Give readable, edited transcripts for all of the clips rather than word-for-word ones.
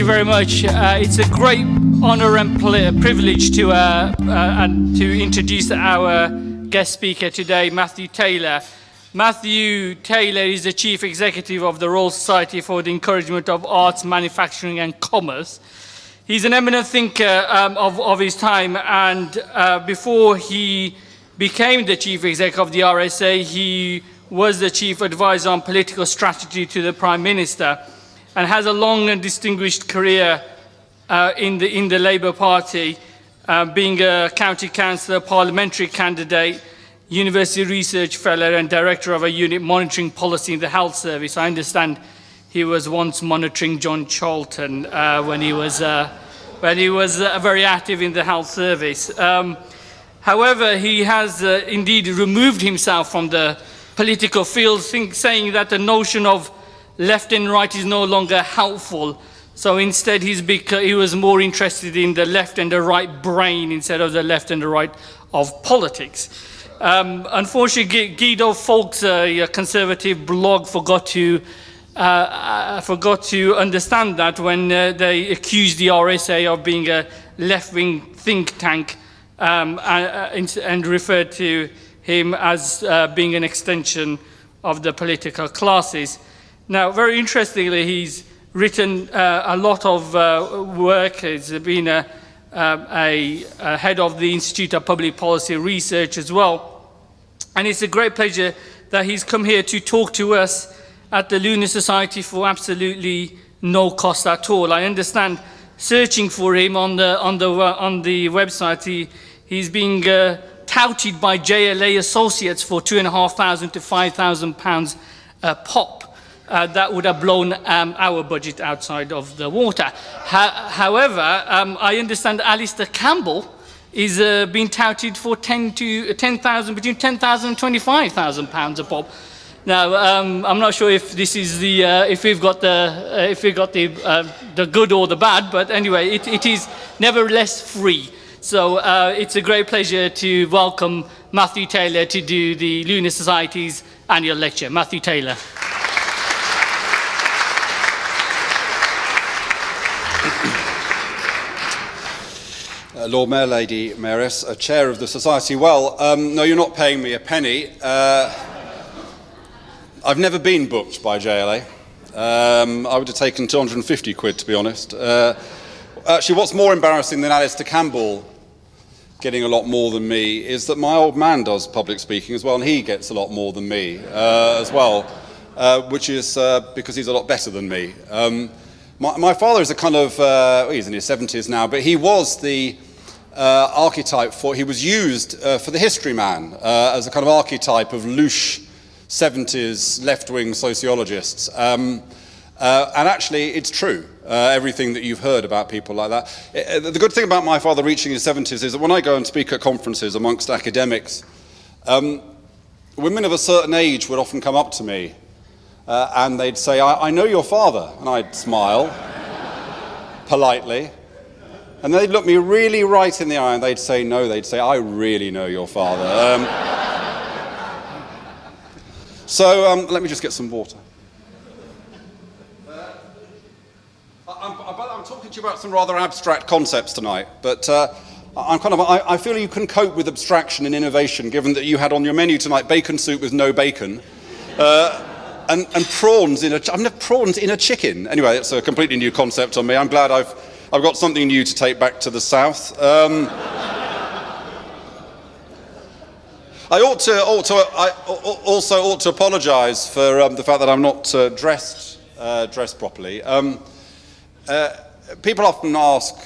you very much. It's a great honour and privilege to introduce our guest speaker today, Matthew Taylor. Matthew Taylor is the Chief Executive of the Royal Society for the Encouragement of Arts, Manufacturing and Commerce. He's an eminent thinker of his time, and before he became the Chief Executive of the RSA, he was the Chief Advisor on Political Strategy to the Prime Minister, and has a long and distinguished career in the Labour Party, being a county councillor, parliamentary candidate, University Research Fellow and Director of a unit monitoring policy in the Health Service. I understand he was once monitoring John Charlton when he was very active in the Health Service. However, he has indeed removed himself from the political field, saying that the notion of left and right is no longer helpful. So instead, he was more interested in the left and the right brain instead of the left and the right of politics. Unfortunately, Guido Fawkes, a conservative blog, forgot to understand that when they accused the RSA of being a left-wing think tank and referred to him as being an extension of the political classes. Now, very interestingly, he's written a lot of work. He's been a head of the Institute of Public Policy Research as well. And it's a great pleasure that he's come here to talk to us at the Lunar Society for absolutely no cost at all. I understand searching for him on the website, he's being touted by JLA Associates for £2,500 to £5,000 a pop. That would have blown our budget outside of the water. However, I understand Alistair Campbell is being touted for between £10,000 and £25,000 a pop. Now, I'm not sure if this is if we've got the good or the bad, but anyway, it is nevertheless free. So it's a great pleasure to welcome Matthew Taylor to do the Lunar Society's annual lecture. Matthew Taylor. Lord Mayor, Lady Mayoress, Chair of the Society. Well, no, you're not paying me a penny. I've never been booked by JLA. I would have taken 250 quid, to be honest. Actually, what's more embarrassing than Alistair Campbell getting a lot more than me is that my old man does public speaking as well, and he gets a lot more than me as well, which is because he's a lot better than me. My father is a kind of, he's in his 70s now, but he was the archetype he was used for the history man as a kind of archetype of louche 70s left-wing sociologists. And actually, it's true, everything that you've heard about people like that. The good thing about my father reaching his 70s is that when I go and speak at conferences amongst academics, women of a certain age would often come up to me and they'd say, I know your father. And I'd smile politely. And they'd look me really right in the eye and they'd say, no, they'd say, I really know your father. So let me just get some water. I'm talking to you about some rather abstract concepts tonight, but I feel you can cope with abstraction and innovation, given that you had on your menu tonight bacon soup with no bacon, and prawns in a chicken. Anyway, it's a completely new concept on me. I'm glad I've got something new to take back to the south. I also ought to apologise for the fact that I'm not dressed properly. People often ask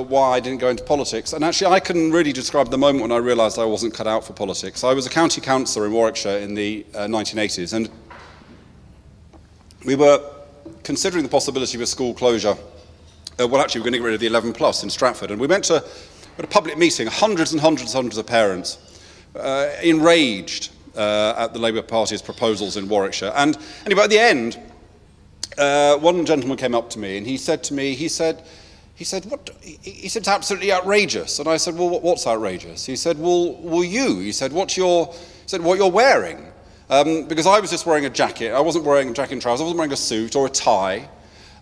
why I didn't go into politics, and actually I can really describe the moment when I realised I wasn't cut out for politics. I was a county councillor in Warwickshire in the 1980s, and we were considering the possibility of a school closure. Well, actually, we're going to get rid of the 11 plus in Stratford, and we went to a public meeting, hundreds of parents, enraged at the Labour Party's proposals in Warwickshire. And anyway, at the end, one gentleman came up to me and he said to me, he said, it's absolutely outrageous. And I said, well, what's outrageous? He said, well, you. He said, what you're wearing. Because I was just wearing a jacket. I wasn't wearing a jacket and trousers. I wasn't wearing a suit or a tie.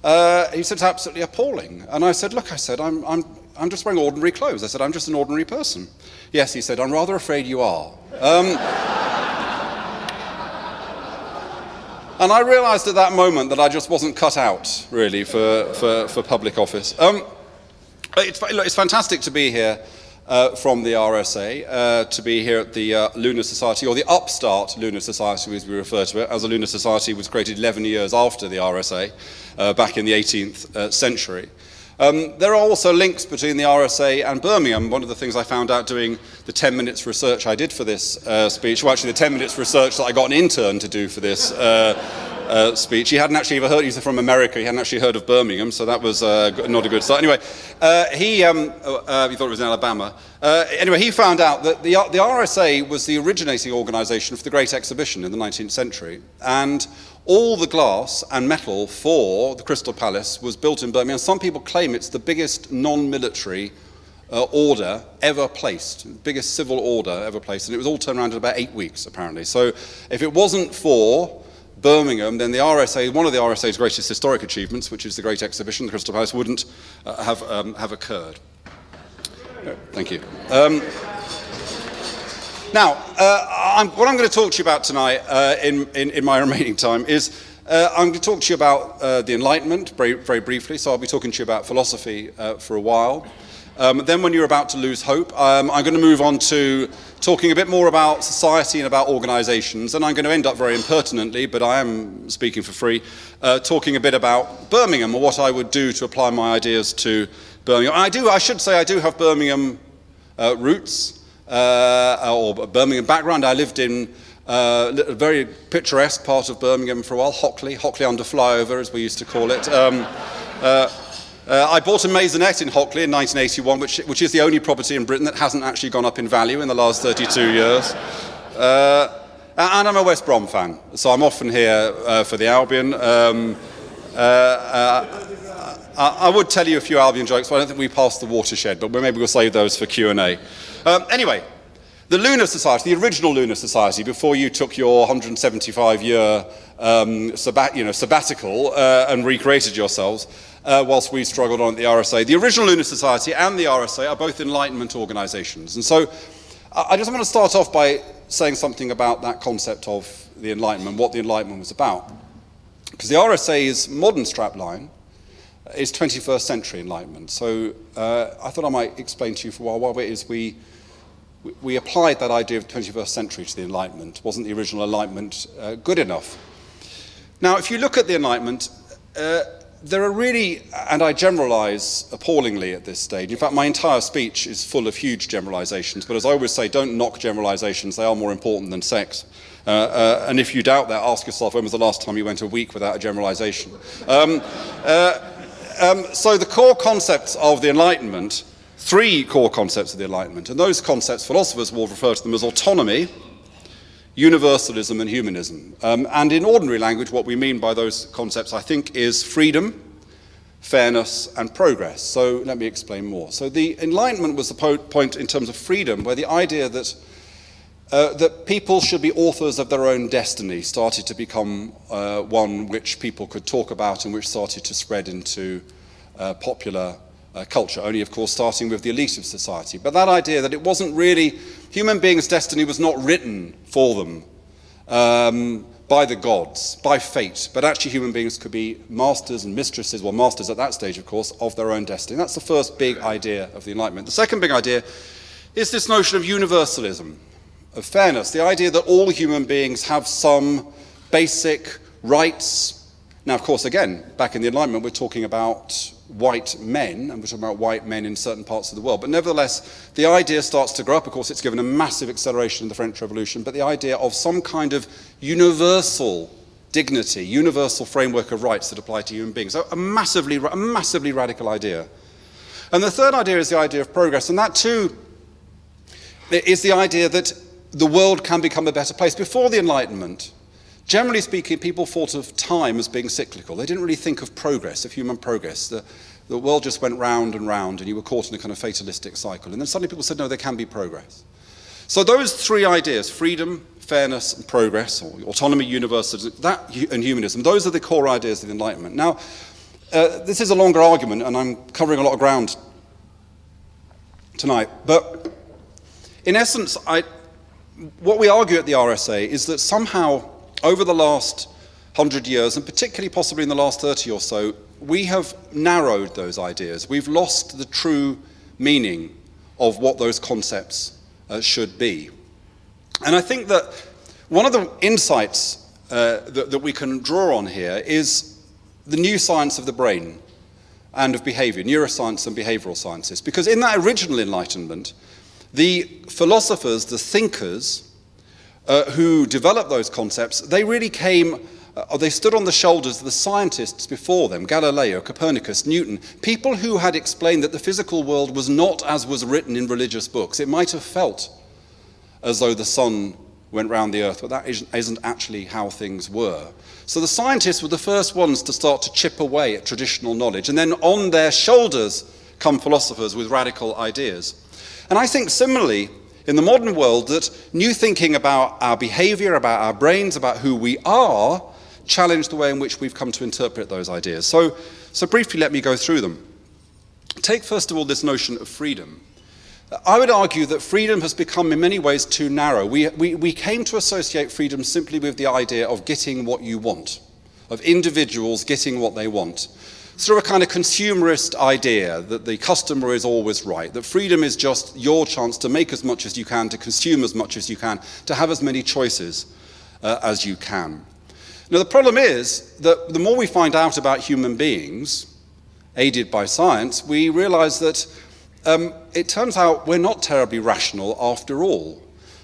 He said, it's absolutely appalling. And I said, look, I said, I'm just wearing ordinary clothes. I said, I'm just an ordinary person. Yes, he said, I'm rather afraid you are. And I realised at that moment that I just wasn't cut out, really, for public office. It's fantastic to be here from the RSA, to be here at the Lunar Society, or the upstart Lunar Society as we refer to it, as the Lunar Society was created 11 years after the RSA, back in the 18th century. There are also links between the RSA and Birmingham. One of the things I found out doing the 10 minutes research I did for this speech, well, actually the 10 minutes research that I got an intern to do for this speech, he hadn't actually ever heard, he's from America, he hadn't actually heard of Birmingham, so that was not a good start. Anyway, he thought it was in Alabama. Anyway, he found out that the RSA was the originating organisation for the Great Exhibition in the 19th century, and all the glass and metal for the Crystal Palace was built in Birmingham. Some people claim it's the biggest non-military order ever placed, biggest civil order ever placed, and it was all turned around in about 8 weeks, apparently. So if it wasn't for Birmingham, then the RSA, one of the RSA's greatest historic achievements, which is the Great Exhibition, the Crystal Palace, wouldn't have occurred. Thank you. Now, what I'm going to talk to you about tonight in my remaining time is I'm going to talk to you about the Enlightenment very briefly, so I'll be talking to you about philosophy for a while. Then when you're about to lose hope, I'm going to move on to talking a bit more about society and about organisations, and I'm going to end up very impertinently, but I am speaking for free, talking a bit about Birmingham, or what I would do to apply my ideas to Birmingham. I should say I do have Birmingham roots, or Birmingham background. I lived in a very picturesque part of Birmingham for a while, Hockley under flyover, as we used to call it. I bought a maisonette in Hockley in 1981, which is the only property in Britain that hasn't actually gone up in value in the last 32 years. And I'm a West Brom fan, so I'm often here for the Albion. I would tell you a few Albion jokes, but I don't think we passed the watershed, but maybe we'll save those for Q&A. Anyway, the Lunar Society, the original Lunar Society, before you took your 175-year sabbatical and recreated yourselves, whilst we struggled on at the RSA. The original Lunar Society and the RSA are both Enlightenment organisations. And so I just want to start off by saying something about that concept of the Enlightenment, what the Enlightenment was about. Because the RSA's modern strapline is 21st century Enlightenment. So I thought I might explain to you for a while why it is we applied that idea of 21st century to the Enlightenment. Wasn't the original Enlightenment good enough? Now, if you look at the Enlightenment, there are really, and I generalise appallingly at this stage. In fact, my entire speech is full of huge generalisations, but as I always say, don't knock generalisations, they are more important than sex. And if you doubt that, ask yourself, when was the last time you went a week without a generalisation? So the core concepts of the Enlightenment, 3 core concepts of the Enlightenment, and those concepts, philosophers will refer to them as autonomy, universalism and humanism. And in ordinary language, what we mean by those concepts, I think, is freedom, fairness and progress. So let me explain more. So the Enlightenment was the point in terms of freedom, where the idea that people should be authors of their own destiny started to become one which people could talk about and which started to spread into popular culture, only of course starting with the elite of society. But that idea that it wasn't really, human beings' destiny was not written for them by the gods, by fate, but actually human beings could be masters and mistresses, well, masters at that stage of course, of their own destiny. That's the first big idea of the Enlightenment. The second big idea is this notion of universalism, of fairness, the idea that all human beings have some basic rights. Now, of course, again, back in the Enlightenment, we're talking about white men, and we're talking about white men in certain parts of the world. But nevertheless, the idea starts to grow up. Of course, it's given a massive acceleration in the French Revolution, but the idea of some kind of universal dignity, universal framework of rights that apply to human beings. So a massively radical idea. And the third idea is the idea of progress, and that too is the idea that the world can become a better place. Before the Enlightenment, generally speaking, people thought of time as being cyclical. They didn't really think of progress, of human progress. The world just went round and round, and you were caught in a kind of fatalistic cycle. And then suddenly people said, no, there can be progress. So those 3 ideas, freedom, fairness, and progress, or autonomy, universalism, and humanism, those are the core ideas of the Enlightenment. Now, This is a longer argument, and I'm covering a lot of ground tonight. But in essence, what we argue at the RSA is that somehow over the last 100 years, and particularly possibly in the last 30 or so, we have narrowed those ideas. We've lost the true meaning of what those concepts should be. And I think that one of the insights that we can draw on here is the new science of the brain and of behavior, neuroscience and behavioral sciences. Because in that original Enlightenment, the philosophers, the thinkers who developed those concepts, they really they stood on the shoulders of the scientists before them, Galileo, Copernicus, Newton, people who had explained that the physical world was not as was written in religious books. It might have felt as though the sun went round the earth, but that isn't actually how things were. So the scientists were the first ones to start to chip away at traditional knowledge, and then on their shoulders come philosophers with radical ideas. And I think similarly, in the modern world, that new thinking about our behavior, about our brains, about who we are, challenge the way in which we've come to interpret those ideas. So briefly, let me go through them. Take first of all this notion of freedom. I would argue that freedom has become in many ways too narrow. We came to associate freedom simply with the idea of getting what you want, of individuals getting what they want. Sort of a kind of consumerist idea that the customer is always right, that freedom is just your chance to make as much as you can, to consume as much as you can, to have as many choices as you can. Now the problem is that the more we find out about human beings, aided by science, we realize that it turns out we're not terribly rational after all.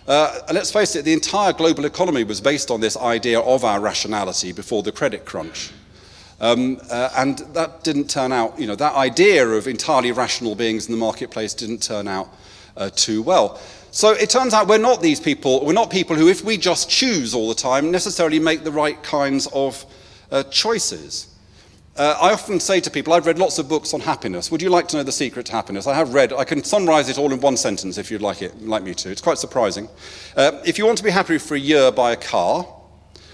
Let's face it, the entire global economy was based on this idea of our rationality before the credit crunch. And that didn't turn out, that idea of entirely rational beings in the marketplace didn't turn out too well. So it turns out we're not people who, if we just choose all the time, necessarily make the right kinds of choices. I often say to people, I've read lots of books on happiness. Would you like to know the secret to happiness? I can summarize it all in one sentence if you'd like me to. It's quite surprising. If you want to be happy for a year, buy a car.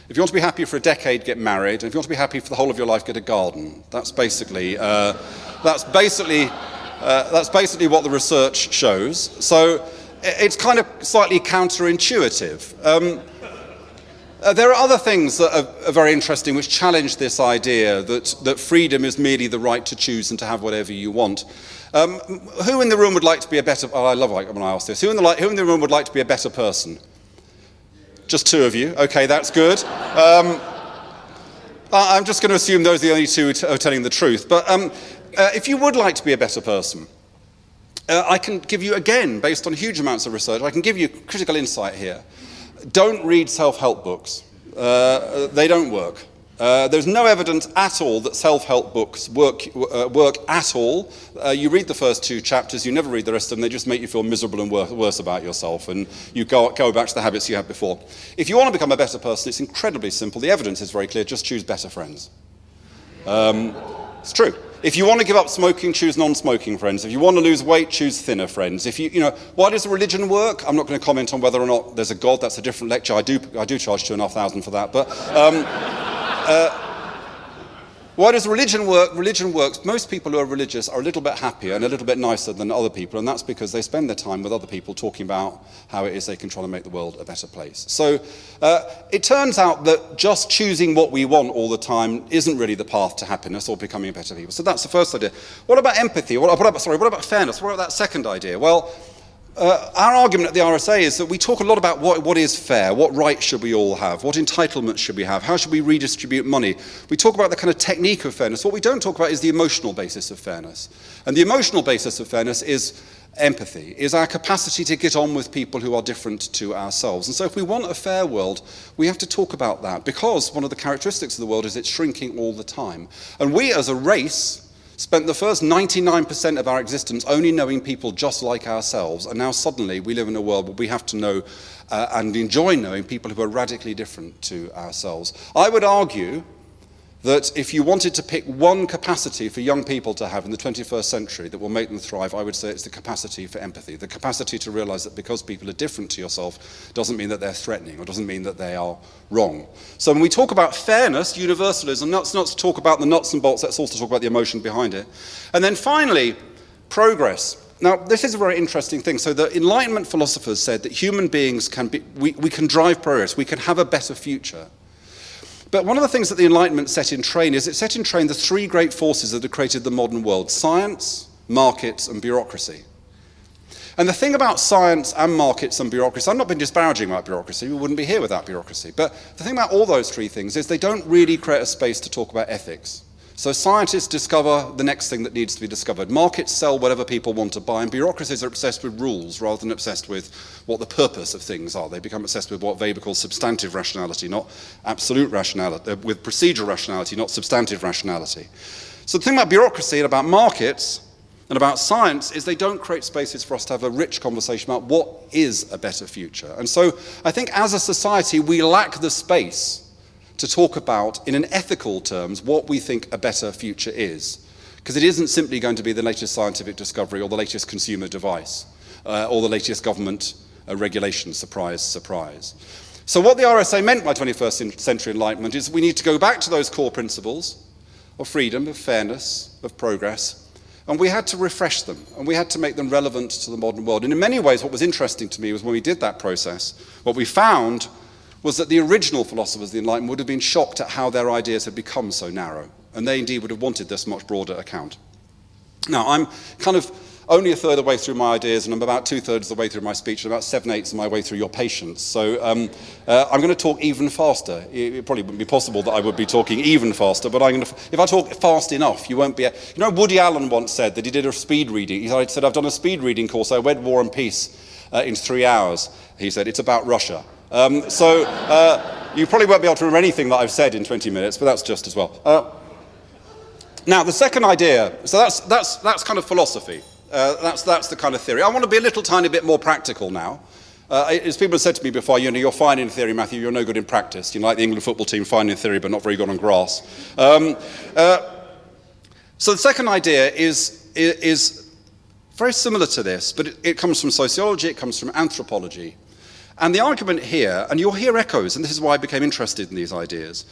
If you want to be happy for a decade, get married. And if you want to be happy for the whole of your life, get a garden. That's basically what the research shows. So it's kind of slightly counterintuitive. There are other things that are very interesting which challenge this idea that freedom is merely the right to choose and to have whatever you want. Who in the room would like to be a better... I love when I ask this. Who in the room would like to be a better person? Just two of you. Okay, that's good. I'm just going to assume those are the only two who are telling the truth. But if you would like to be a better person, I can give you, again, based on huge amounts of research, I can give you critical insight here. Don't read self-help books. They don't work. There's no evidence at all that self-help books work at all. You read the first two chapters, you never read the rest of them, they just make you feel miserable and worse about yourself, and you go back to the habits you had before. If you want to become a better person, it's incredibly simple. The evidence is very clear, just choose better friends. It's true. If you want to give up smoking, choose non-smoking friends. If you want to lose weight, choose thinner friends. Why does religion work? I'm not going to comment on whether or not there's a God. That's a different lecture. I do charge $2,500 for that. But why does religion work? Religion works. Most people who are religious are a little bit happier and a little bit nicer than other people, and that's because they spend their time with other people talking about how it is they can try to make the world a better place. So it turns out that just choosing what we want all the time isn't really the path to happiness or becoming a better people. So that's the first idea. What about empathy? What about fairness? What about that second idea? Well, our argument at the RSA is that we talk a lot about what is fair, what rights should we all have, what entitlements should we have, how should we redistribute money. We talk about the kind of technique of fairness. What we don't talk about is the emotional basis of fairness. And the emotional basis of fairness is empathy, is our capacity to get on with people who are different to ourselves. And so if we want a fair world, we have to talk about that, because one of the characteristics of the world is it's shrinking all the time. And we as a race spent the first 99% of our existence only knowing people just like ourselves, and now suddenly we live in a world where we have to know and enjoy knowing people who are radically different to ourselves. I would argue that if you wanted to pick one capacity for young people to have in the 21st century that will make them thrive, I would say it's the capacity for empathy, the capacity to realize that because people are different to yourself doesn't mean that they're threatening or doesn't mean that they are wrong. So when we talk about fairness, universalism, let's not talk about the nuts and bolts, let's also talk about the emotion behind it. And then finally, progress. Now, this is a very interesting thing. So the Enlightenment philosophers said that human beings we can drive progress, we can have a better future. But one of the things that the Enlightenment set in train is it set in train the three great forces that have created the modern world: science, markets, and bureaucracy. And the thing about science and markets and bureaucracy, I've not been disparaging about bureaucracy, we wouldn't be here without bureaucracy, but the thing about all those three things is they don't really create a space to talk about ethics. So scientists discover the next thing that needs to be discovered. Markets sell whatever people want to buy, and bureaucracies are obsessed with rules rather than obsessed with what the purpose of things are. They become obsessed with what Weber calls substantive rationality, not absolute rationality, with procedural rationality, not substantive rationality. So the thing about bureaucracy and about markets and about science is they don't create spaces for us to have a rich conversation about what is a better future. And so I think as a society we lack the space to talk about, in an ethical terms, what we think a better future is. Because it isn't simply going to be the latest scientific discovery or the latest consumer device or the latest government regulation, surprise, surprise. So what the RSA meant by 21st century enlightenment is we need to go back to those core principles of freedom, of fairness, of progress, and we had to refresh them, and we had to make them relevant to the modern world. And in many ways, what was interesting to me was when we did that process, what we found was that the original philosophers of the Enlightenment would have been shocked at how their ideas had become so narrow, and they indeed would have wanted this much broader account. Now, I'm kind of only a third of the way through my ideas, and I'm about 2/3 of the way through my speech, and about 7/8 of my way through your patience. So I'm going to talk even faster. It probably wouldn't be possible that I would be talking even faster, but if I talk fast enough, you won't be... You know, Woody Allen once said that he did a speed reading. He said, I've done a speed reading course, I read War and Peace in 3 hours. He said, it's about Russia. You probably won't be able to remember anything that I've said in 20 minutes, but that's just as well. Now, the second idea, so that's kind of philosophy. That's the kind of theory. I want to be a little tiny bit more practical now. As people have said to me before, you're fine in theory, Matthew, you're no good in practice. Like the England football team, fine in theory, but not very good on grass. So the second idea is very similar to this, but it comes from sociology, it comes from anthropology. And the argument here, and you'll hear echoes, and this is why I became interested in these ideas,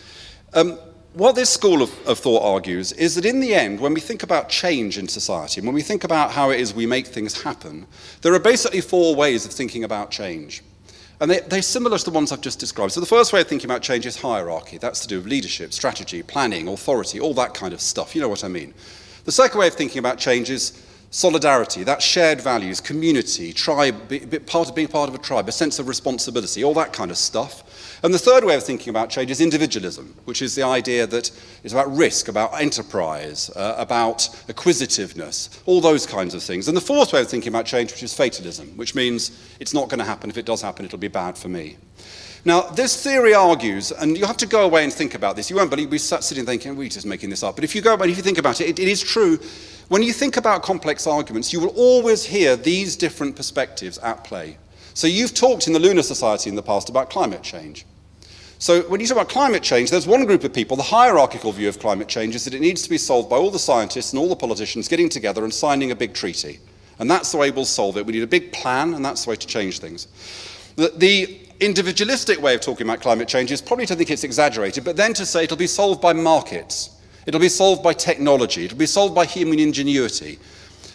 what this school of thought argues is that in the end, when we think about change in society, and when we think about how it is we make things happen, there are basically four ways of thinking about change. And they're similar to the ones I've just described. So the first way of thinking about change is hierarchy. That's to do with leadership, strategy, planning, authority, all that kind of stuff. You know what I mean. The second way of thinking about change is solidarity, that's shared values, community, tribe, being part of a tribe, a sense of responsibility, all that kind of stuff. And the third way of thinking about change is individualism, which is the idea that it's about risk, about enterprise, about acquisitiveness, all those kinds of things. And the fourth way of thinking about change, which is fatalism, which means it's not going to happen. If it does happen, it'll be bad for me. Now, this theory argues, and you have to go away and think about this. You won't believe we sat sitting thinking, we're just making this up. But if you go away and if you think about it, it is true. When you think about complex arguments, you will always hear these different perspectives at play. So you've talked in the Lunar Society in the past about climate change. So when you talk about climate change, there's one group of people, the hierarchical view of climate change is that it needs to be solved by all the scientists and all the politicians getting together and signing a big treaty. And that's the way we'll solve it. We need a big plan, and that's the way to change things. The individualistic way of talking about climate change is probably to think it's exaggerated, but then to say it'll be solved by markets. It'll be solved by technology. It'll be solved by human ingenuity.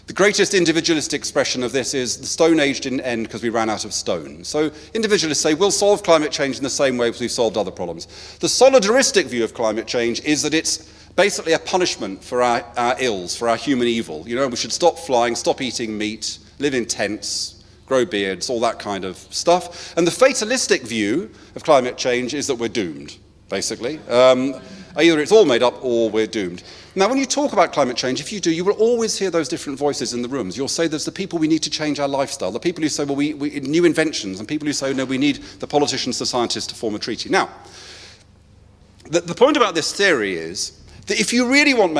The greatest individualistic expression of this is the Stone Age didn't end because we ran out of stone. So individualists say we'll solve climate change in the same way as we've solved other problems. The solidaristic view of climate change is that it's basically a punishment for our ills, for our human evil. You know, we should stop flying, stop eating meat, live in tents, grow beards, all that kind of stuff. And the fatalistic view of climate change is that we're doomed, basically. Either it's all made up or we're doomed. Now, when you talk about climate change, if you do, you will always hear those different voices in the rooms. You'll say there's the people we need to change our lifestyle, the people who say, well, we new inventions, and people who say, no, we need the politicians, the scientists to form a treaty. Now, the point about this theory is that if you really want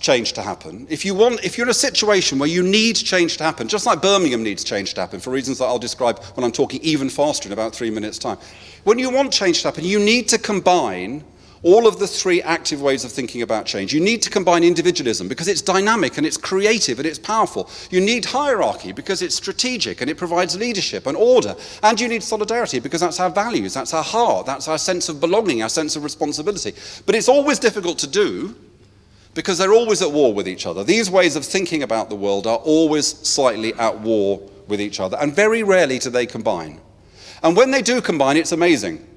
change to happen, if you're in a situation where you need change to happen, just like Birmingham needs change to happen, for reasons that I'll describe when I'm talking even faster in about 3 minutes' time, when you want change to happen, you need to combine All of the three active ways of thinking about change. You need to combine individualism because it's dynamic and it's creative and it's powerful. You need hierarchy because it's strategic and it provides leadership and order. And you need solidarity because that's our values, that's our heart, that's our sense of belonging, our sense of responsibility. But it's always difficult to do because they're always at war with each other. These ways of thinking about the world are always slightly at war with each other, and very rarely do they combine. And when they do combine, it's amazing.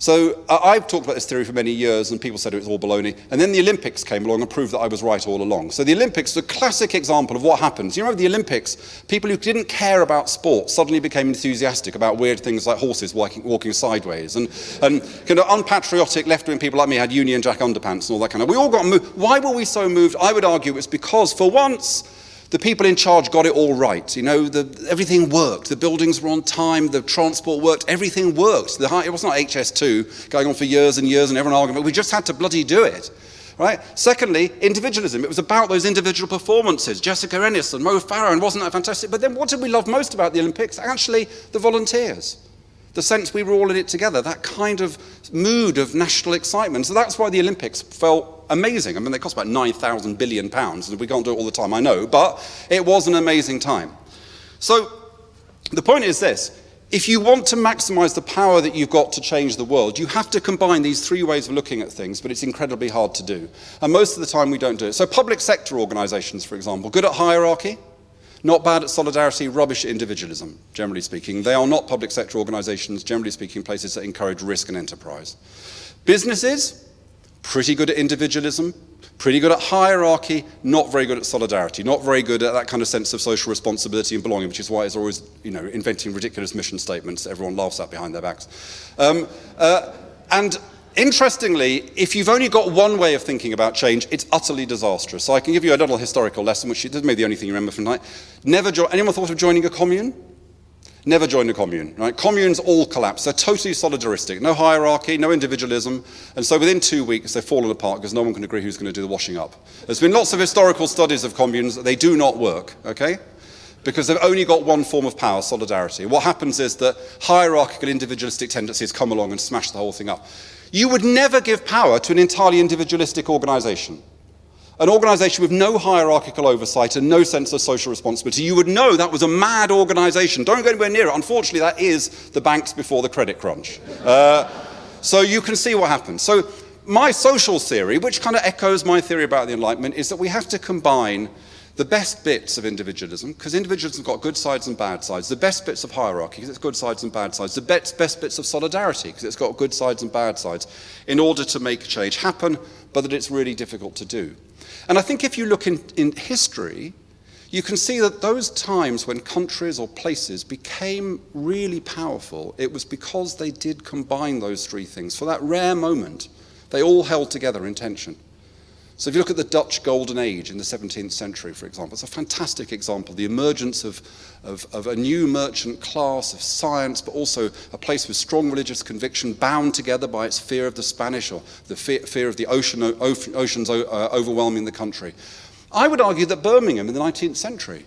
So I've talked about this theory for many years, and people said it was all baloney. And then the Olympics came along and proved that I was right all along. So the Olympics is a classic example of what happens. You remember the Olympics, people who didn't care about sport suddenly became enthusiastic about weird things like horses walking sideways. And kind of unpatriotic left-wing people like me had Union Jack underpants and all that kind of. We all got moved. Why were we so moved? I would argue it's because, for once, the people in charge got it all right. You know, everything worked. The buildings were on time, the transport worked, everything worked. It wasn't like HS2 going on for years and years and everyone arguing, but we just had to bloody do it. Right? Secondly, individualism. It was about those individual performances. Jessica Ennis and Mo Farah, and wasn't that fantastic? But then what did we love most about the Olympics? Actually, the volunteers. The sense we were all in it together, that kind of mood of national excitement. So that's why the Olympics felt amazing. I mean, they cost about £9,000 billion, and we can't do it all the time, I know, but it was an amazing time. So the point is this: if you want to maximize the power that you've got to change the world, you have to combine these three ways of looking at things, but it's incredibly hard to do. And most of the time we don't do it. So public sector organizations, for example, good at hierarchy, not bad at solidarity, rubbish at individualism, generally speaking. They are not public sector organizations, generally speaking, places that encourage risk and enterprise. Businesses, pretty good at individualism, pretty good at hierarchy, not very good at solidarity, not very good at that kind of sense of social responsibility and belonging, which is why it's always, inventing ridiculous mission statements that everyone laughs at behind their backs. And interestingly, if you've only got one way of thinking about change, it's utterly disastrous. So I can give you a little historical lesson, which is maybe the only thing you remember from tonight. Anyone thought of joining a commune? Never joined a commune, right? Communes all collapse. They're totally solidaristic. No hierarchy, no individualism. And so within 2 weeks, they've fallen apart because no one can agree who's going to do the washing up. There's been lots of historical studies of communes. They do not work, okay? Because they've only got one form of power, solidarity. What happens is that hierarchical individualistic tendencies come along and smash the whole thing up. You would never give power to an entirely individualistic organisation. An organisation with no hierarchical oversight and no sense of social responsibility. You would know that was a mad organisation. Don't go anywhere near it. Unfortunately, that is the banks before the credit crunch. So you can see what happens. So my social theory, which kind of echoes my theory about the Enlightenment, is that we have to combine the best bits of individualism, because individualism's got good sides and bad sides, the best bits of hierarchy, because it's good sides and bad sides, the best bits of solidarity, because it's got good sides and bad sides, in order to make change happen, but that it's really difficult to do. And I think if you look in history, you can see that those times when countries or places became really powerful, it was because they did combine those three things. For that rare moment, they all held together in tension. So if you look at the Dutch Golden Age in the 17th century, for example, it's a fantastic example. The emergence of a new merchant class, of science, but also a place with strong religious conviction, bound together by its fear of the Spanish or the fear of the oceans overwhelming the country. I would argue that Birmingham in the 19th century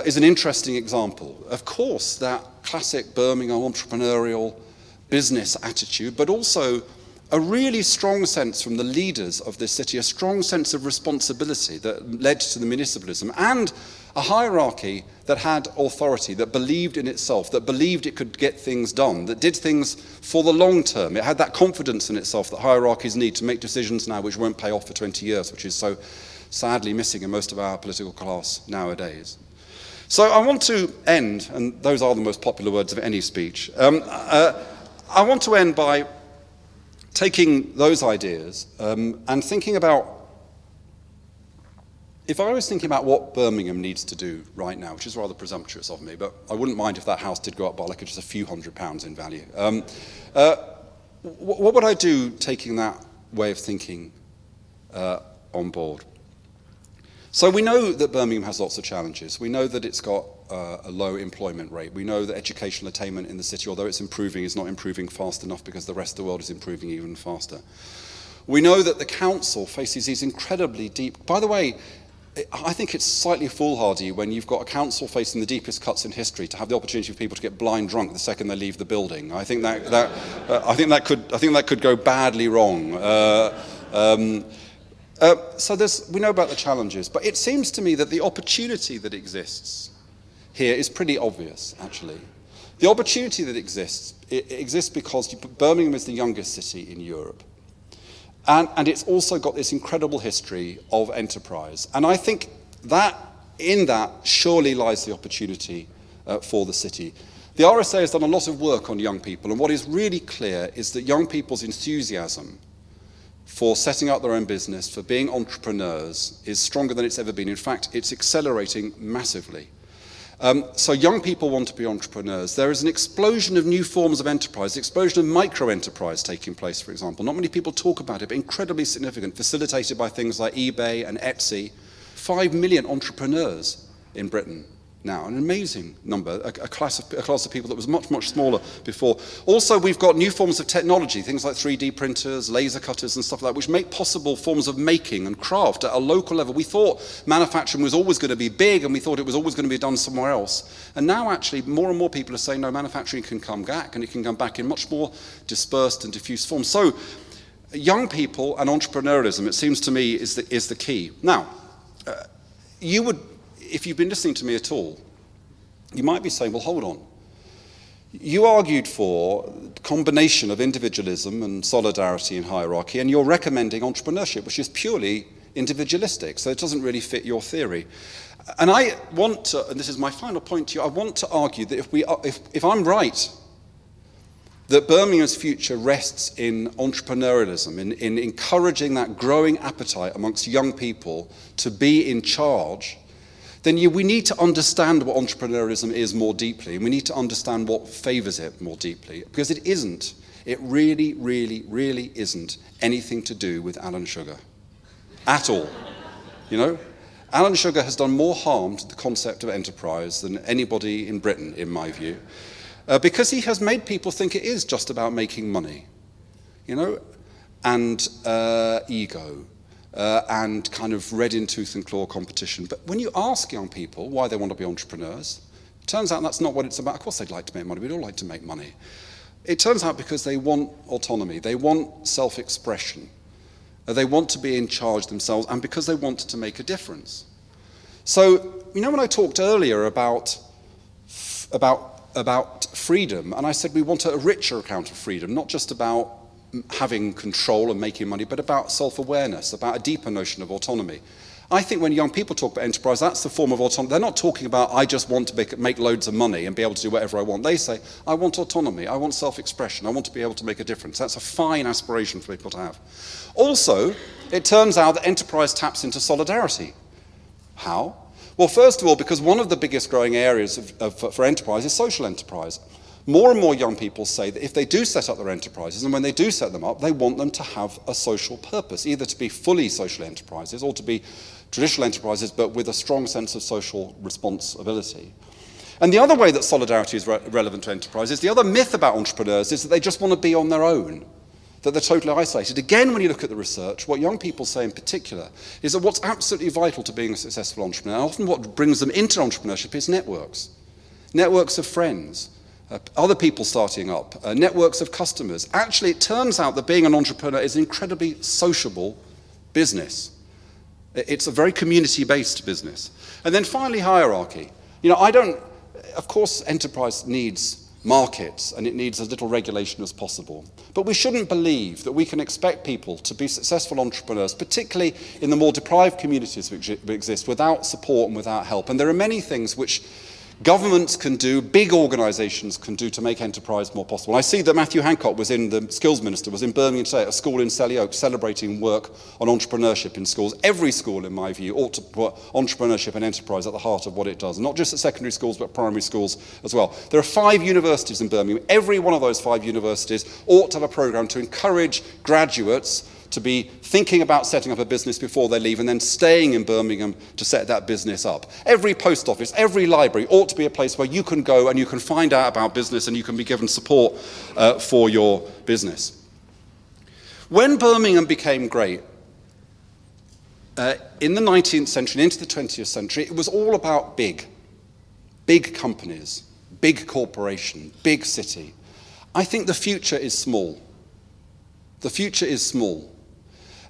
is an interesting example. Of course, that classic Birmingham entrepreneurial business attitude, but also a really strong sense from the leaders of this city, a strong sense of responsibility that led to the municipalism, and a hierarchy that had authority, that believed in itself, that believed it could get things done, that did things for the long term. It had that confidence in itself that hierarchies need to make decisions now which won't pay off for 20 years, which is so sadly missing in most of our political class nowadays. So I want to end, and those are the most popular words of any speech, I want to end by taking those ideas and thinking about, if I was thinking about what Birmingham needs to do right now, which is rather presumptuous of me, but I wouldn't mind if that house did go up by like just a few £100 in value. What would I do taking that way of thinking on board? So we know that Birmingham has lots of challenges. We know that it's got a low employment rate. We know that educational attainment in the city, although it's improving, is not improving fast enough because the rest of the world is improving even faster. We know that the council faces these incredibly deep... By the way, I think it's slightly foolhardy when you've got a council facing the deepest cuts in history to have the opportunity for people to get blind drunk the second they leave the building. I think that could go badly wrong. So we know about the challenges, but it seems to me that the opportunity that exists here is pretty obvious, actually. The opportunity that exists, it exists because Birmingham is the youngest city in Europe. And it's also got this incredible history of enterprise. And I think that in that surely lies the opportunity for the city. The RSA has done a lot of work on young people, and what is really clear is that young people's enthusiasm for setting up their own business, for being entrepreneurs, is stronger than it's ever been. In fact, it's accelerating massively. So young people want to be entrepreneurs. There is an explosion of new forms of enterprise, explosion of micro-enterprise taking place, for example. Not many people talk about it, but incredibly significant, facilitated by things like eBay and Etsy. 5 million entrepreneurs in Britain now, an amazing number, a class of people that was much, much smaller before. Also, we've got new forms of technology, things like 3D printers, laser cutters and stuff like that, which make possible forms of making and craft at a local level. We thought manufacturing was always going to be big, and we thought it was always going to be done somewhere else. And now, actually, more and more people are saying, no, manufacturing can come back, and it can come back in much more dispersed and diffuse forms. So, young people and entrepreneurialism, it seems to me, is the key. Now, you would, if you've been listening to me at all, you might be saying, well, hold on. You argued for a combination of individualism and solidarity and hierarchy, and you're recommending entrepreneurship, which is purely individualistic, so it doesn't really fit your theory. And I want to, and this is my final point to you, I want to argue that if I'm right, that Birmingham's future rests in entrepreneurialism, in encouraging that growing appetite amongst young people to be in charge, then we need to understand what entrepreneurialism is more deeply, and we need to understand what favours it more deeply, because it really, really, really isn't anything to do with Alan Sugar at all. You know, Alan Sugar has done more harm to the concept of enterprise than anybody in Britain, in my view, because he has made people think it is just about making money, you know, and ego. And kind of red in tooth and claw competition. But when you ask young people why they want to be entrepreneurs, it turns out that's not what it's about. Of course they'd like to make money, we'd all like to make money. It turns out because they want autonomy, they want self-expression, they want to be in charge themselves, and because they want to make a difference. So, you know, when I talked earlier about freedom, and I said we want a richer account of freedom, not just about having control and making money, but about self-awareness, about a deeper notion of autonomy. I think when young people talk about enterprise, that's the form of autonomy. They're not talking about, I just want to make loads of money and be able to do whatever I want. They say, I want autonomy, I want self-expression, I want to be able to make a difference. That's a fine aspiration for people to have. Also, it turns out that enterprise taps into solidarity. How? Well, first of all, because one of the biggest growing areas for enterprise is social enterprise. More and more young people say that if they do set up their enterprises, and when they do set them up, they want them to have a social purpose, either to be fully social enterprises or to be traditional enterprises, but with a strong sense of social responsibility. And the other way that solidarity is relevant to enterprises, the other myth about entrepreneurs is that they just want to be on their own, that they're totally isolated. Again, when you look at the research, what young people say in particular is that what's absolutely vital to being a successful entrepreneur, and often what brings them into entrepreneurship, is networks. Networks of friends. Other people starting up, networks of customers. Actually, it turns out that being an entrepreneur is an incredibly sociable business. It's a very community-based business. And then finally, hierarchy. You know, of course, enterprise needs markets and it needs as little regulation as possible. But we shouldn't believe that we can expect people to be successful entrepreneurs, particularly in the more deprived communities which exist, without support and without help. And there are many things which governments can do, big organisations can do to make enterprise more possible. I see that Matthew Hancock the skills minister, was in Birmingham today at a school in Selly Oak celebrating work on entrepreneurship in schools. Every school, in my view, ought to put entrepreneurship and enterprise at the heart of what it does, not just at secondary schools, but primary schools as well. There are 5 universities in Birmingham. Every one of those 5 universities ought to have a programme to encourage graduates to be thinking about setting up a business before they leave and then staying in Birmingham to set that business up. Every post office, every library ought to be a place where you can go and you can find out about business and you can be given support for your business. When Birmingham became great, in the 19th century and into the 20th century, it was all about big companies, big corporation, big city. I think the future is small. The future is small.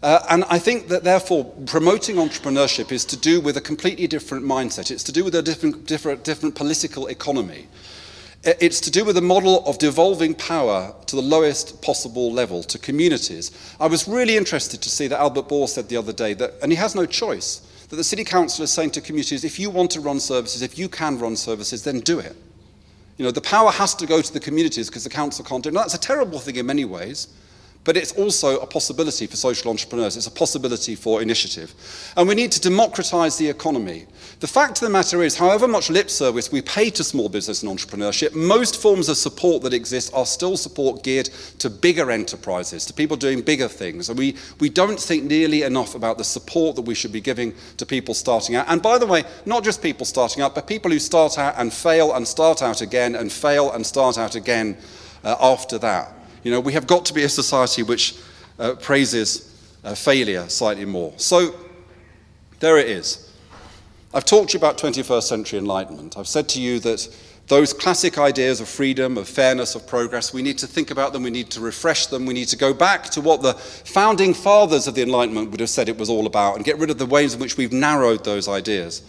And I think that, therefore, promoting entrepreneurship is to do with a completely different mindset. It's to do with a different political economy. It's to do with a model of devolving power to the lowest possible level, to communities. I was really interested to see that Albert Bohr said the other day that, and he has no choice, that the city council is saying to communities, if you want to run services, if you can run services, then do it. You know, the power has to go to the communities because the council can't do it. Now, that's a terrible thing in many ways, but it's also a possibility for social entrepreneurs. It's a possibility for initiative. And we need to democratize the economy. The fact of the matter is, however much lip service we pay to small business and entrepreneurship, most forms of support that exist are still support geared to bigger enterprises, to people doing bigger things. And we don't think nearly enough about the support that we should be giving to people starting out. And by the way, not just people starting out, but people who start out and fail and start out again and fail and start out again after that. You know, we have got to be a society which praises failure slightly more. So, there it is. I've talked to you about 21st century enlightenment. I've said to you that those classic ideas of freedom, of fairness, of progress, we need to think about them, we need to refresh them, we need to go back to what the founding fathers of the Enlightenment would have said it was all about and get rid of the ways in which we've narrowed those ideas.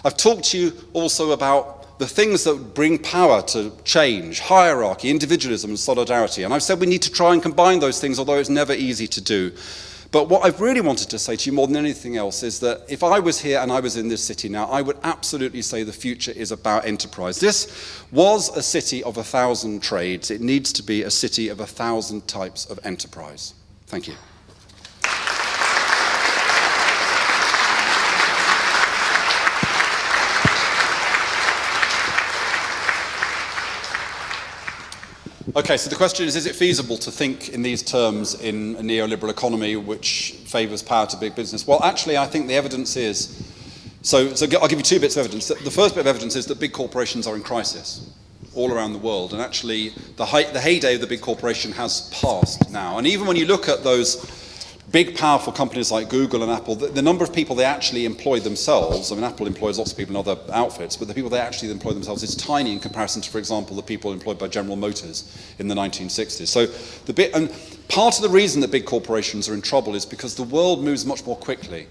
I've talked to you also about the things that bring power to change, hierarchy, individualism and solidarity. And I've said we need to try and combine those things, although it's never easy to do. But what I've really wanted to say to you more than anything else is that if I was here and I was in this city now, I would absolutely say the future is about enterprise. This was a city of 1,000 trades. It needs to be a city of 1,000 types of enterprise. Thank you. Okay, so the question is it feasible to think in these terms in a neoliberal economy which favours power to big business? Well, actually, I think the evidence is... So I'll give you two bits of evidence. The first bit of evidence is that big corporations are in crisis all around the world. And actually, the heyday of the big corporation has passed now. And even when you look at those big, powerful companies like Google and Apple, the number of people they actually employ themselves, I mean, Apple employs lots of people in other outfits, but the people they actually employ themselves is tiny in comparison to, for example, the people employed by General Motors in the 1960s. So and part of the reason that big corporations are in trouble is because the world moves much more quickly.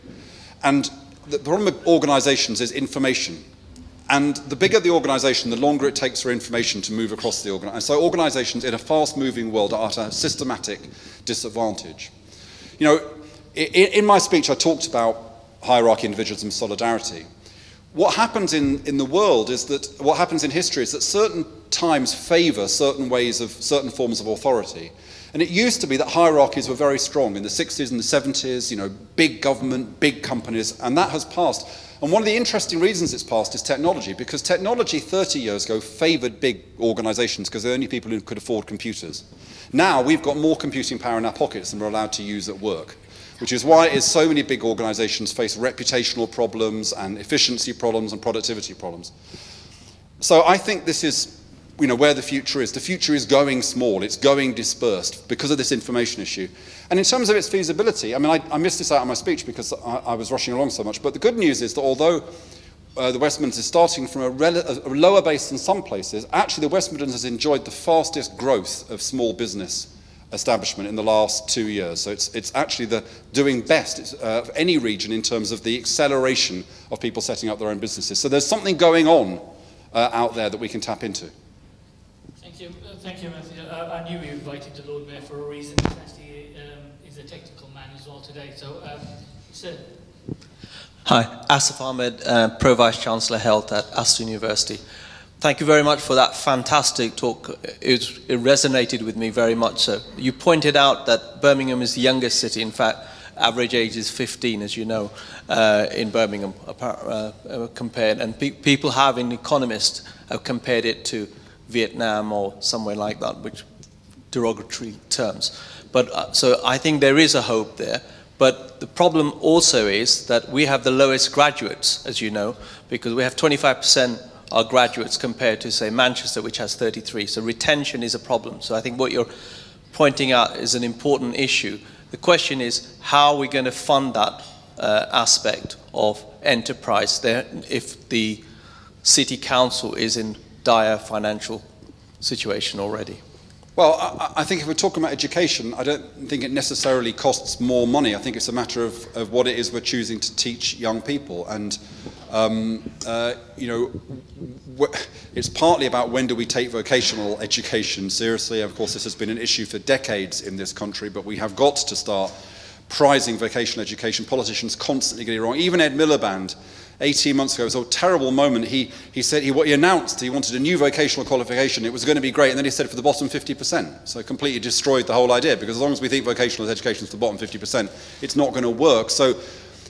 And the problem with organizations is information. And the bigger the organization, the longer it takes for information to move across the organization. So organizations in a fast-moving world are at a systematic disadvantage. You know, in my speech I talked about hierarchy, individualism, solidarity. What happens in the world is that, what happens in history is that certain times favour certain ways of, certain forms of authority. And it used to be that hierarchies were very strong in the 60s and the 70s, you know, big government, big companies, and that has passed. And one of the interesting reasons it's passed is technology, because technology 30 years ago favoured big organisations because they're the only people who could afford computers. Now we've got more computing power in our pockets than we're allowed to use at work, which is why is so many big organisations face reputational problems and efficiency problems and productivity problems. So I think this is, you know, where the future is. The future is going small, it's going dispersed because of this information issue. And in terms of its feasibility, I mean, I missed this out in my speech because I was rushing along so much, but the good news is that although the West Midlands is starting from a lower base than some places, actually the West Midlands has enjoyed the fastest growth of small business establishment in the last 2 years. So it's actually the doing best of any region in terms of the acceleration of people setting up their own businesses. So there's something going on out there that we can tap into. Thank you, Matthew. I knew we invited the Lord Mayor for a reason. He is a technical man as well today. So, sir. Hi, Asif Ahmed, Pro Vice Chancellor Health at Aston University. Thank you very much for that fantastic talk. It resonated with me very much so. You pointed out that Birmingham is the youngest city. In fact, average age is 15, as you know, in Birmingham compared. And people have, in economists, have compared it to Vietnam or somewhere like that, which derogatory terms. But so I think there is a hope there. But the problem also is that we have the lowest graduates, as you know, because we have 25% are graduates compared to, say, Manchester, which has 33. So retention is a problem. So I think what you're pointing out is an important issue. The question is, how are we going to fund that aspect of enterprise there if the city council is in dire financial situation already? Well, I think if we're talking about education, I don't think it necessarily costs more money. I think it's a matter of what it is we're choosing to teach young people. And, you know, it's partly about when do we take vocational education seriously. Of course, this has been an issue for decades in this country, but we have got to start prizing vocational education. Politicians constantly get it wrong. Even Ed Miliband, 18 months ago, it was a terrible moment. He said he announced he wanted a new vocational qualification. It was going to be great, and then he said for the bottom 50%. So completely destroyed the whole idea, because as long as we think vocational education is the bottom 50%, it's not going to work. So,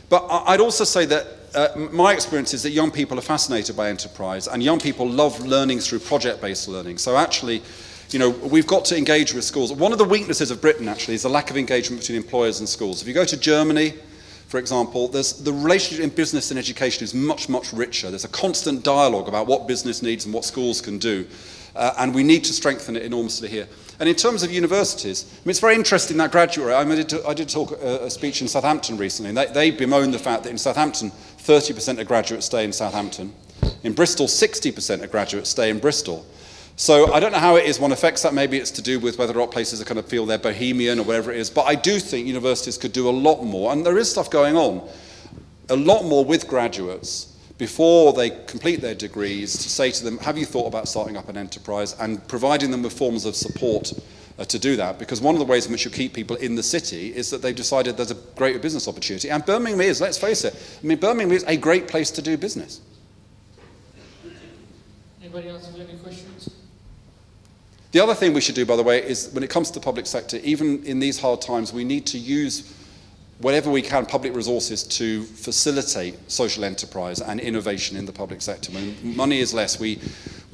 but I'd also say that my experience is that young people are fascinated by enterprise, and young people love learning through project-based learning. So actually, you know, we've got to engage with schools. One of the weaknesses of Britain, actually, is the lack of engagement between employers and schools. If you go to Germany, for example, the relationship in business and education is much, much richer. There's a constant dialogue about what business needs and what schools can do. And we need to strengthen it enormously here. And in terms of universities, I mean, it's very interesting, that graduate rate. I did talk a speech in Southampton recently, and they bemoaned the fact that in Southampton, 30% of graduates stay in Southampton. In Bristol, 60% of graduates stay in Bristol. So I don't know how it is one affects that. Maybe it's to do with whether or not places are kind of feel they're bohemian or whatever it is. But I do think universities could do a lot more, and there is stuff going on, a lot more with graduates before they complete their degrees, to say to them, have you thought about starting up an enterprise, and providing them with forms of support to do that. Because one of the ways in which you keep people in the city is that they've decided there's a greater business opportunity. And Birmingham is, let's face it, I mean, Birmingham is a great place to do business. Anybody else have any questions? The other thing we should do, by the way, is when it comes to the public sector, even in these hard times, we need to use whatever we can, public resources, to facilitate social enterprise and innovation in the public sector. When money is less, we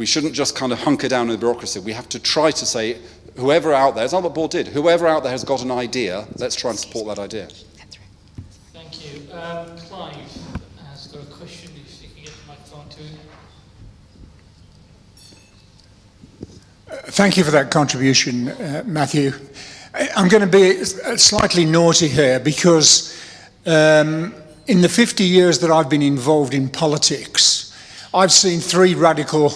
shouldn't just kind of hunker down in the bureaucracy. We have to try to say, whoever out there, as Albert Board did, whoever out there has got an idea, let's try and support that idea. Thank you. Clive has got a question, if you can get the microphone to him. Thank you for that contribution, Matthew. I'm going to be slightly naughty here, because in the 50 years that I've been involved in politics, I've seen three radical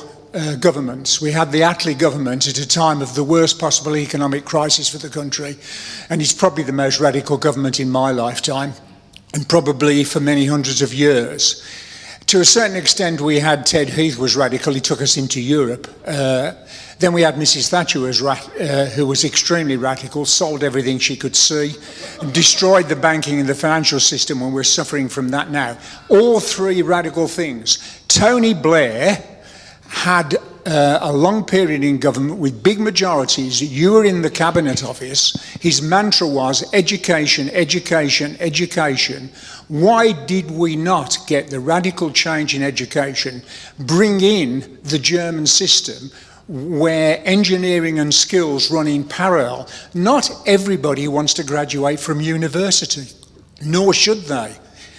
governments. We had the Attlee government at a time of the worst possible economic crisis for the country, and it's probably the most radical government in my lifetime, and probably for many hundreds of years. To a certain extent, we had Ted Heath was radical. He took us into Europe. Then we had Mrs. Thatcher, who was extremely radical, sold everything she could see, and destroyed the banking and the financial system, and we're suffering from that now. All three radical things. Tony Blair had a long period in government with big majorities. You were in the cabinet office. His mantra was education, education, education. Why did we not get the radical change in education, bring in the German system, where engineering and skills run in parallel? Not everybody wants to graduate from university, nor should they.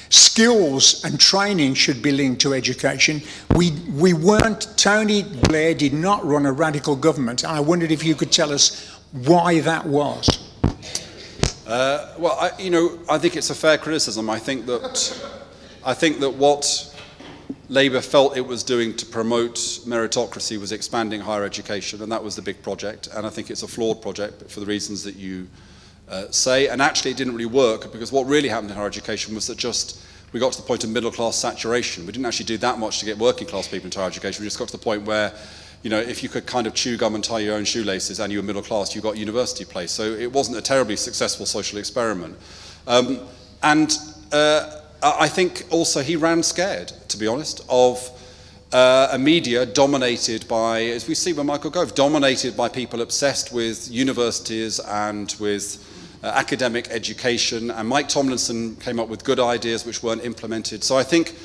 Skills and training should be linked to education. We weren't, Tony Blair did not run a radical government. I wondered if you could tell us why that was. Well, I think it's a fair criticism. I think that what Labour felt it was doing to promote meritocracy was expanding higher education, and that was the big project. And I think it's a flawed project for the reasons that you say. And actually, it didn't really work, because what really happened in higher education was that we got to the point of middle class saturation. We didn't actually do that much to get working class people into higher education. We just got to the point where, you know, if you could kind of chew gum and tie your own shoelaces and you were middle class, you got university place. So it wasn't a terribly successful social experiment. I think also he ran scared, to be honest, of a media dominated by, as we see with Michael Gove, dominated by people obsessed with universities and with academic education. And Mike Tomlinson came up with good ideas which weren't implemented. So I think,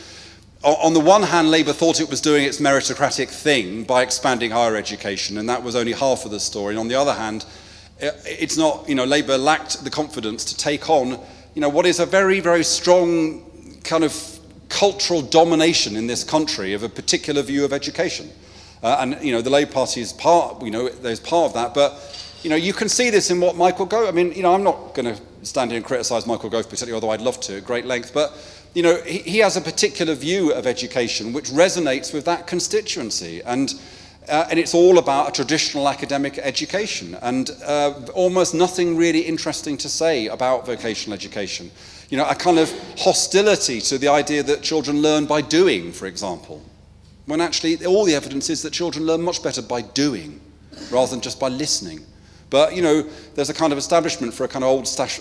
on the one hand, Labour thought it was doing its meritocratic thing by expanding higher education, and that was only half of the story. And on the other hand, it's not, Labour lacked the confidence to take on, what is a very, very strong kind of cultural domination in this country of a particular view of education. The Labour Party is part, there's part of that, but you can see this in what Michael Gove, I'm not going to stand here and criticise Michael Gove particularly, although I'd love to at great length, but, he has a particular view of education which resonates with that constituency, and it's all about a traditional academic education, and almost nothing really interesting to say about vocational education. A kind of hostility to the idea that children learn by doing, for example, when actually all the evidence is that children learn much better by doing rather than just by listening. But, there's a kind of establishment for a kind of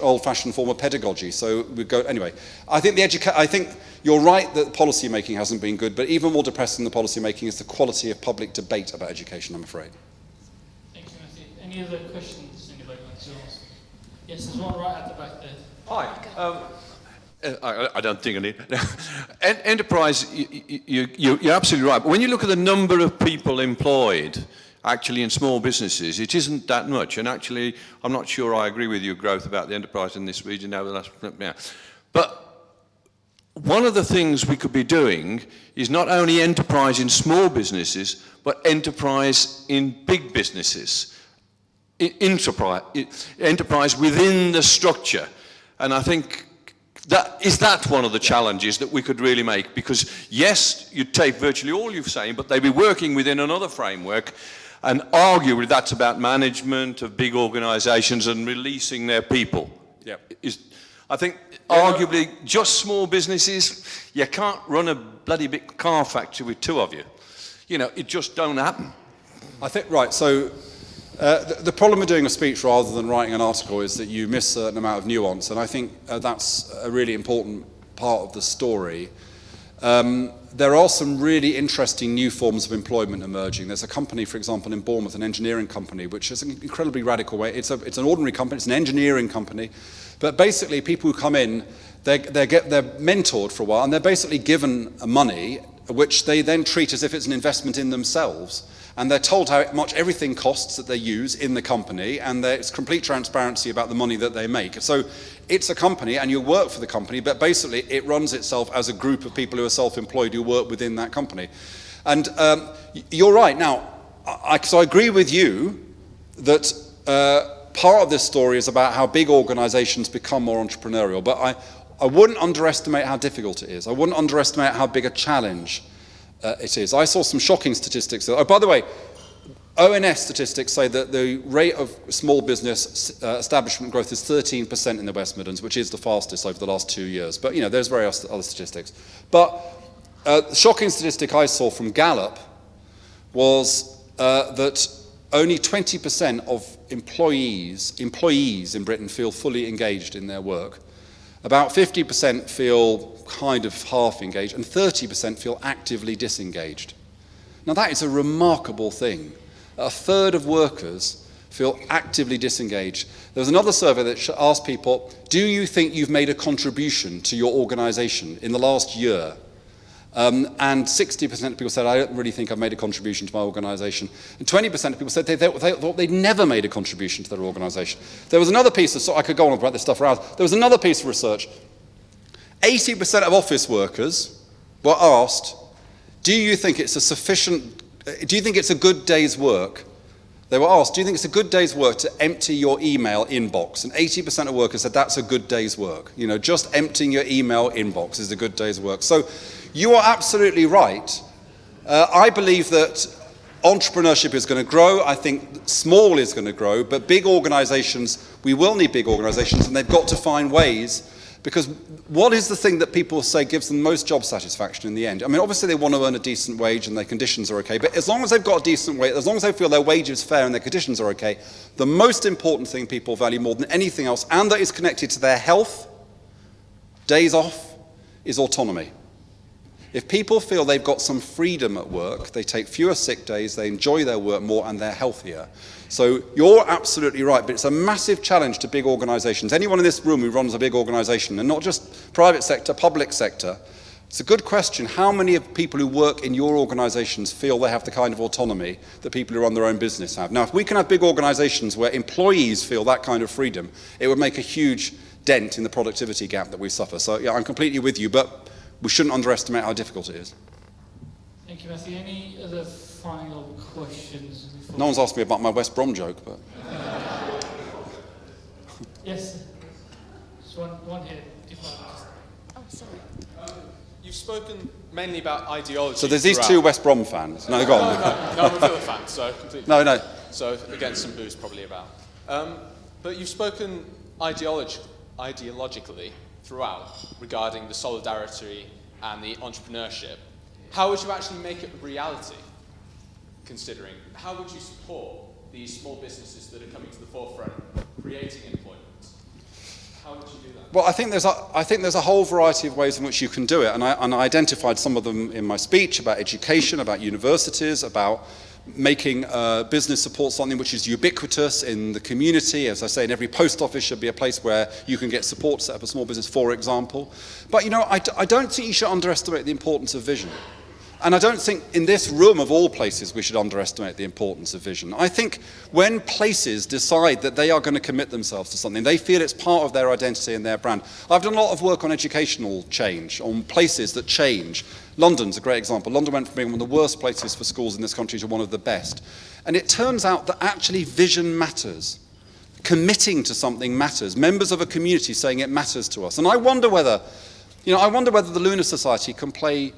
old-fashioned form of pedagogy. So we go, anyway, I think you're right that policy making hasn't been good, but even more depressing than the policy making is the quality of public debate about education, I'm afraid. Thank you, Matthew. Any other questions anybody wants to ask? Yes, there's one right at the back there. Hi. I don't think I need. Enterprise, you're absolutely right. But when you look at the number of people employed, actually in small businesses, it isn't that much. And actually, I'm not sure I agree with your growth about the enterprise in this region over the last. Yeah. But one of the things we could be doing is not only enterprise in small businesses, but enterprise in big businesses. Enterprise within the structure. And I think that's one of the challenges that we could really make, because yes, you'd take virtually all you're saying, but they'd be working within another framework, and arguably that's about management of big organisations and releasing their people. Yep. I think arguably just small businesses, you can't run a bloody big car factory with two of you. It just don't happen. I think, right, so the problem with doing a speech rather than writing an article is that you miss a certain amount of nuance, and I think that's a really important part of the story. There are some really interesting new forms of employment emerging. There's a company, for example, in Bournemouth, an engineering company, which is an incredibly radical way. It's an ordinary company, it's an engineering company, but basically people who come in, they're mentored for a while, and they're basically given money, which they then treat as if it's an investment in themselves. And they're told how much everything costs that they use in the company, and there's complete transparency about the money that they make. So it's a company, and you work for the company, but basically it runs itself as a group of people who are self-employed who work within that company. And you're right. Now, so I agree with you that part of this story is about how big organizations become more entrepreneurial, but I wouldn't underestimate how difficult it is. I wouldn't underestimate how big a challenge it is. I saw some shocking statistics. Oh, by the way, ONS statistics say that the rate of small business establishment growth is 13% in the West Midlands, which is the fastest over the last 2 years. But, there's various other statistics. But the shocking statistic I saw from Gallup was that only 20% of employees in Britain feel fully engaged in their work. About 50% feel kind of half engaged, and 30% feel actively disengaged. Now that is a remarkable thing. A third of workers feel actively disengaged. There was another survey that asked people, do you think you've made a contribution to your organisation in the last year? And 60% of people said, I don't really think I've made a contribution to my organisation. And 20% of people said they thought they'd never made a contribution to their organisation. There was another piece I could go on about this stuff for hours. There was another piece of research. 80% of office workers were asked, do you think it's a good day's work? They were asked, do you think it's a good day's work to empty your email inbox? And 80% of workers said that's a good day's work. Just emptying your email inbox is a good day's work. So you are absolutely right. I believe that entrepreneurship is going to grow. I think small is going to grow, but big organizations, we will need big organizations, and they've got to find ways, because what is the thing that people say gives them most job satisfaction in the end? Obviously they want to earn a decent wage and their conditions are okay, but as long as they've got a decent wage, as long as they feel their wage is fair and their conditions are okay, the most important thing people value more than anything else, and that is connected to their health, days off, is autonomy. If people feel they've got some freedom at work, they take fewer sick days, they enjoy their work more, and they're healthier. So you're absolutely right, but it's a massive challenge to big organisations. Anyone in this room who runs a big organisation, and not just private sector, public sector, it's a good question. How many of people who work in your organisations feel they have the kind of autonomy that people who run their own business have? Now, if we can have big organisations where employees feel that kind of freedom, it would make a huge dent in the productivity gap that we suffer. So yeah, I'm completely with you, but we shouldn't underestimate how difficult it is. Thank you, Matthew. Any other final questions? No one's asked me about my West Brom joke, but... Yes. Just one here. Oh, sorry. You've spoken mainly about ideology. So there's these two West Brom fans. No, go on. No, I'm a Villa fan, so completely. No. So again, some booze probably about. But you've spoken ideologically throughout regarding the solidarity and the entrepreneurship. How would you actually make it a reality, considering? How would you support these small businesses that are coming to the forefront, creating employment? How would you do that? Well, I think there's a whole variety of ways in which you can do it, and I identified some of them in my speech about education, about universities, about making business support something which is ubiquitous in the community. As I say, in every post office should be a place where you can get support to set up a small business, for example. But, you know, I don't think you should underestimate the importance of vision. And I don't think in this room of all places we should underestimate the importance of vision. I think when places decide that they are going to commit themselves to something, they feel it's part of their identity and their brand. I've done a lot of work on educational change, on places that change. London's a great example. London went from being one of the worst places for schools in this country to one of the best. And it turns out that actually vision matters. Committing to something matters. Members of a community saying it matters to us. And I wonder whether the Lunar Society can play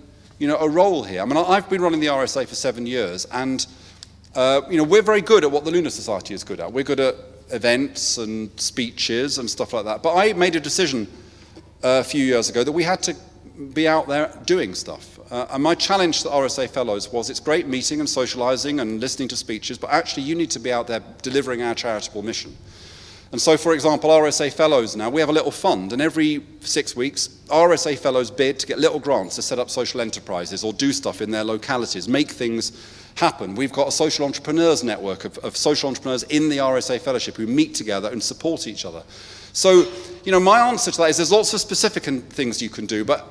a role here. I mean, I've been running the RSA for 7 years, and we're very good at what the Lunar Society is good at. We're good at events and speeches and stuff like that. But I made a decision a few years ago that we had to be out there doing stuff. And my challenge to the RSA Fellows was, it's great meeting and socialising and listening to speeches, but actually you need to be out there delivering our charitable mission. And so, for example, RSA Fellows now, we have a little fund, and every 6 weeks, RSA Fellows bid to get little grants to set up social enterprises or do stuff in their localities, make things happen. We've got a social entrepreneurs network of social entrepreneurs in the RSA Fellowship who meet together and support each other. So, my answer to that is there's lots of specific things you can do, but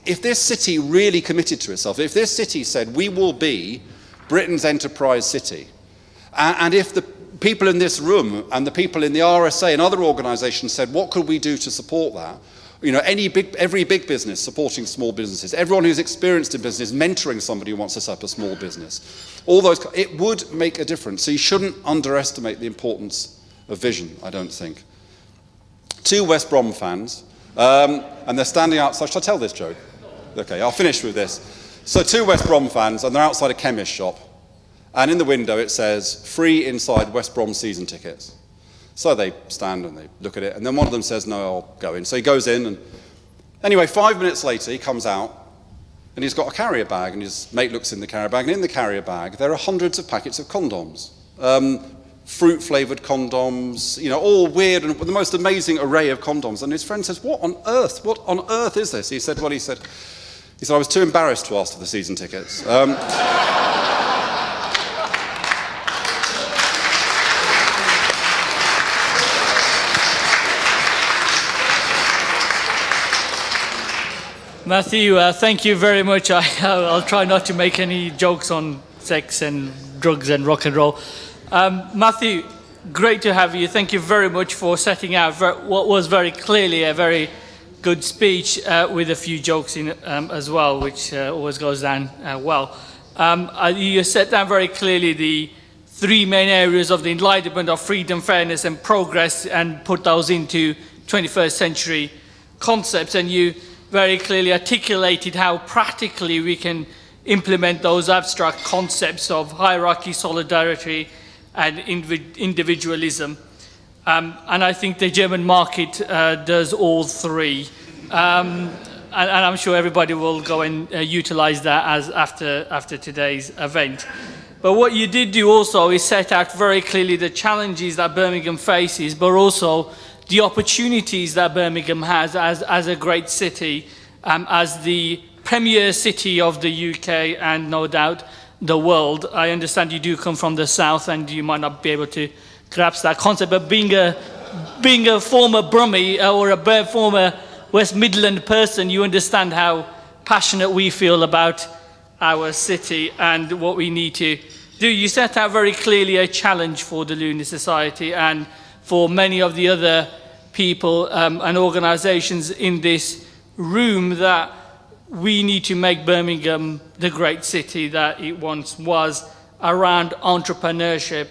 if this city really committed to itself, if this city said, we will be Britain's enterprise city, and if the people in this room and the people in the RSA and other organisations said, what could we do to support that? Every big business supporting small businesses, everyone who's experienced in business mentoring somebody who wants to set up a small business, it would make a difference. So you shouldn't underestimate the importance of vision, I don't think. 2 West Brom fans, and they're standing outside. Shall I tell this joke? Okay, I'll finish with this. So 2 West Brom fans, and they're outside a chemist shop. And in the window it says, free inside West Brom season tickets. So they stand and they look at it, and then one of them says, no, I'll go in. So he goes in, and anyway, 5 minutes later he comes out, and he's got a carrier bag, and his mate looks in the carrier bag, and in the carrier bag there are hundreds of packets of condoms. Fruit-flavoured condoms, all weird, and the most amazing array of condoms. And his friend says, what on earth is this? He said, I was too embarrassed to ask for the season tickets. Matthew, thank you very much. I'll try not to make any jokes on sex and drugs and rock and roll. Matthew, great to have you. Thank you very much for setting out what was very clearly a very good speech with a few jokes in as well, which always goes down well. You set down very clearly the 3 main areas of the enlightenment of freedom, fairness and progress, and put those into 21st century concepts, and you very clearly articulated how practically we can implement those abstract concepts of hierarchy, solidarity and individualism. And I think the German market does all 3. And I'm sure everybody will go and utilise that as after today's event. But what you did do also is set out very clearly the challenges that Birmingham faces, but also the opportunities that Birmingham has as a great city, as the premier city of the UK and no doubt the world. I understand you do come from the south and you might not be able to grasp that concept, but being a former Brummie or a former West Midland person, you understand how passionate we feel about our city and what we need to do. You set out very clearly a challenge for the Lunar Society and for many of the other people and organisations in this room, that we need to make Birmingham the great city that it once was, around entrepreneurship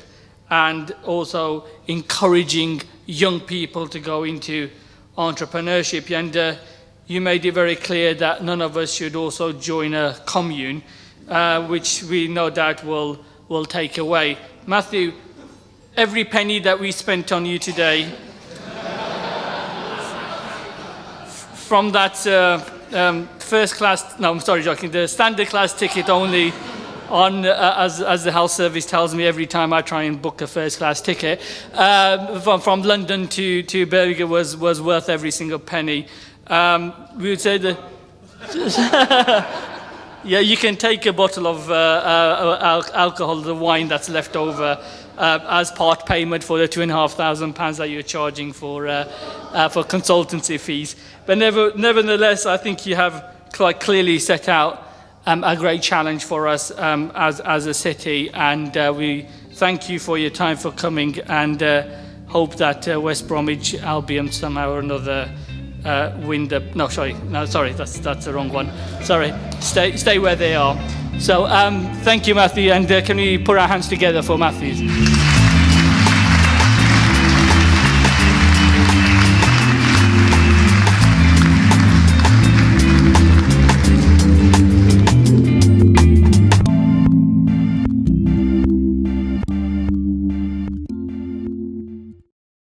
and also encouraging young people to go into entrepreneurship. And you made it very clear that none of us should also join a commune, which we no doubt will take away. Matthew, every penny that we spent on you today, from that first class, no, I'm sorry, joking, the standard class ticket only, on as the health service tells me every time I try and book a first class ticket, from London to Birmingham was worth every single penny. We would say that yeah, you can take a bottle of alcohol, the wine that's left over, as part payment for the £2,500 that you're charging for consultancy fees. But nevertheless, I think you have quite clearly set out a great challenge for us as a city, and we thank you for your time for coming, and hope that West Bromwich Albion somehow or another win the. No, sorry, that's the wrong one. Sorry, stay where they are. So thank you, Matthew, and can we put our hands together for Matthew?